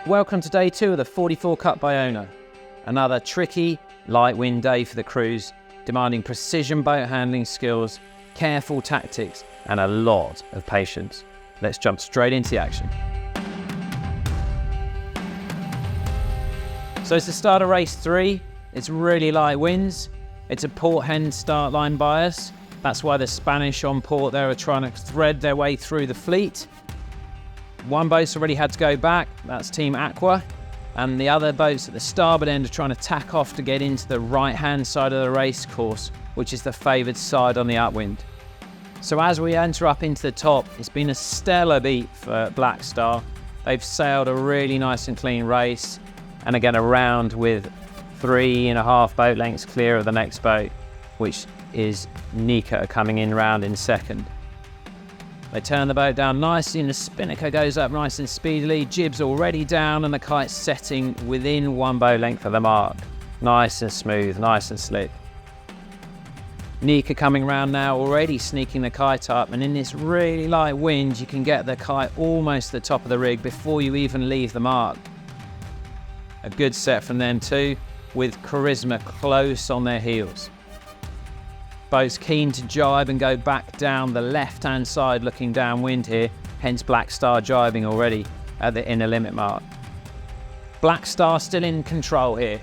Welcome to day 2 of the 44 Cup Baiona. Another tricky, light wind day for the crews, demanding precision boat handling skills, careful tactics, and a lot of patience. Let's jump straight into the action. So it's the start of race 3. It's really light winds. It's a port hen start line bias. That's why the Spanish on port there are trying to thread their way through the fleet. One boat's already had to go back, that's Team Aqua, and the other boats at the starboard end are trying to tack off to get into the right-hand side of the race course, which is the favoured side on the upwind. So as we enter up into the top, it's been a stellar beat for Black Star. They've sailed a really nice and clean race, and again around with 3.5 boat lengths clear of the next boat, which is Nika coming in round in second. They turn the boat down nicely and the spinnaker goes up nice and speedily. Jib's already down and the kite's setting within 1 boat length of the mark. Nice and smooth, nice and slick. Nika coming round now, already sneaking the kite up, and in this really light wind you can get the kite almost to the top of the rig before you even leave the mark. A good set from them too, with Charisma close on their heels. Boats keen to jibe and go back down the left-hand side looking downwind here, hence Black Star jibing already at the inner limit mark. Black Star still in control here.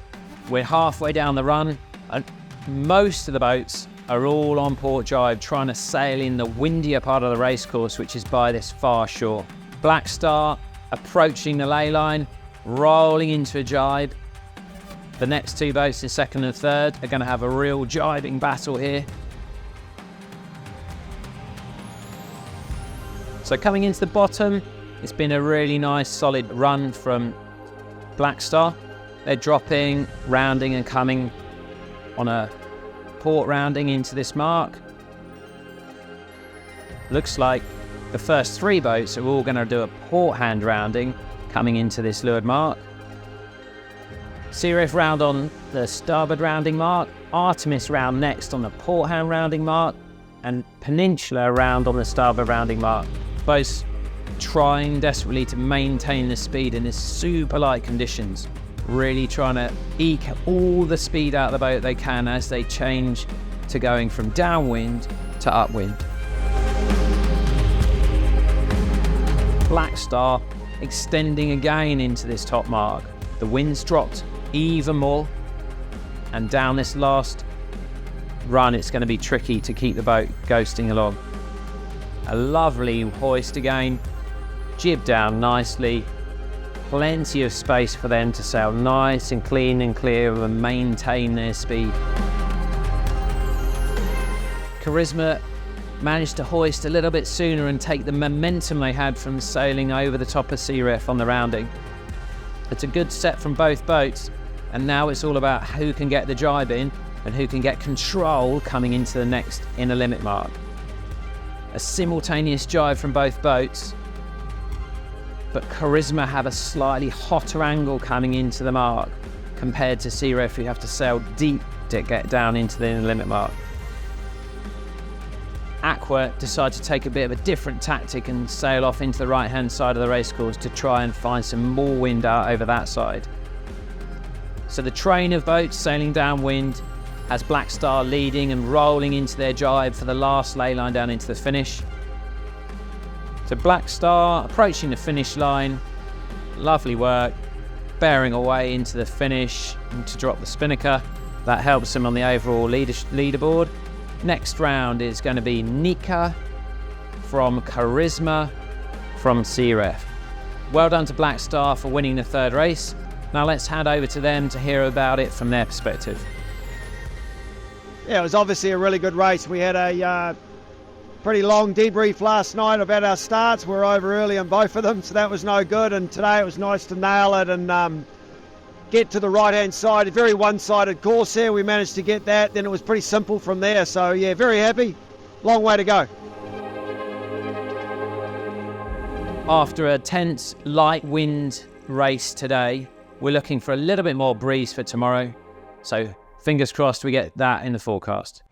We're halfway down the run and most of the boats are all on port jibe trying to sail in the windier part of the race course, which is by this far shore. Black Star approaching the ley line, rolling into a jibe. The next 2 boats in second and third are going to have a real jibing battle here. So coming into the bottom, it's been a really nice solid run from Black Star. They're dropping, rounding and coming on a port rounding into this mark. Looks like the first 3 boats are all going to do a port hand rounding coming into this leeward mark. Sea round on the starboard rounding mark, Artemis round next on the port hand rounding mark, and Peninsula round on the starboard rounding mark. Both trying desperately to maintain the speed in this super light conditions, really trying to eke all the speed out of the boat they can as they change to going from downwind to upwind. Black Star extending again into this top mark. The wind's dropped even more, and down this last run it's going to be tricky to keep the boat ghosting along. A lovely hoist again, jib down nicely, plenty of space for them to sail nice and clean and clear and maintain their speed. Charisma managed to hoist a little bit sooner and take the momentum they had from sailing over the top of Sea Ref on the rounding. It's a good set from both boats, and now it's all about who can get the jibe in and who can get control coming into the next inner limit mark. A simultaneous jibe from both boats, but Charisma have a slightly hotter angle coming into the mark compared to Sea Ref, who have to sail deep to get down into the inner limit mark. Aqua decide to take a bit of a different tactic and sail off into the right-hand side of the racecourse to try and find some more wind out over that side. So the train of boats sailing downwind has Black Star leading and rolling into their jibe for the last ley line down into the finish. So Black Star approaching the finish line, lovely work, bearing away into the finish and to drop the spinnaker. That helps them on the overall leaderboard. Next round is going to be Nika from Charisma from Sea Ref. Well done to Black Star for winning the 3rd race. Now let's hand over to them to hear about it from their perspective. Yeah, it was obviously a really good race. We had a pretty long debrief last night about our starts. We were over early on both of them, so that was no good. And today it was nice to nail it and get to the right-hand side. A very one-sided course there. We managed to get that. Then it was pretty simple from there. So, yeah, very happy. Long way to go. After a tense light wind race today, we're looking for a little bit more breeze for tomorrow. So fingers crossed we get that in the forecast.